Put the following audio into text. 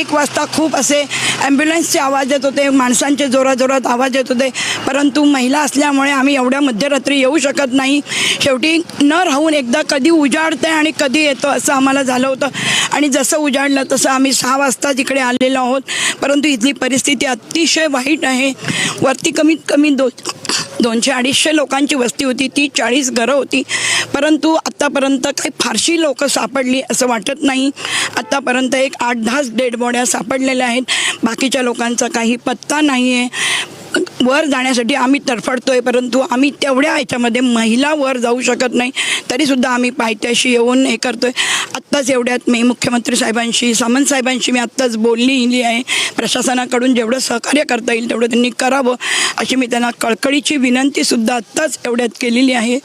1 वाजता खूप असे ॲम्ब्युलन्सचे आवाज येत होते, माणसांचे जोराजोरात आवाज येत होते, परंतु महिला असल्यामुळे आम्ही एवढ्या मध्यरात्री येऊ शकत नाही. शेवटी न राहून एकदा कधी उजाडतं आणि कधी येतं असं आम्हाला झालं होतं. आणि जसं उजाडलं तसं आम्ही 6 वाजता तिकडे आलेलो आहोत. परंतु इथली परिस्थिती अतिशय वाईट आहे. वरती कमीत कमी 200-250 लोकांची वस्ती होती, 30-40 घरं होती, परंतु आत्तापर्यंत काही फारशी लोकं सापडली असं वाटत नाही. आत्तापर्यंत एक 8-10 डेड बॉड्या सापडलेल्या आहेत. बाकीच्या लोकांचा काही पत्ता नाही आहे. वर जाण्यासाठी आम्ही तडफडतोय, परंतु आम्ही तेवढ्या ह्याच्यामध्ये महिला वर जाऊ शकत नाही. तरीसुद्धा आम्ही पायथ्याशी येऊन हे करतोय. आत्ताच एवढ्यात मी मुख्यमंत्री साहेबांशी, सामंत साहेबांशी मी आत्ताच बोलली आहे. प्रशासनाकडून जेवढं सहकार्य करता येईल तेवढं त्यांनी करावं अशी मी त्यांना कळकळीची विनंतीसुद्धा आत्ताच एवढ्यात केलेली आहे.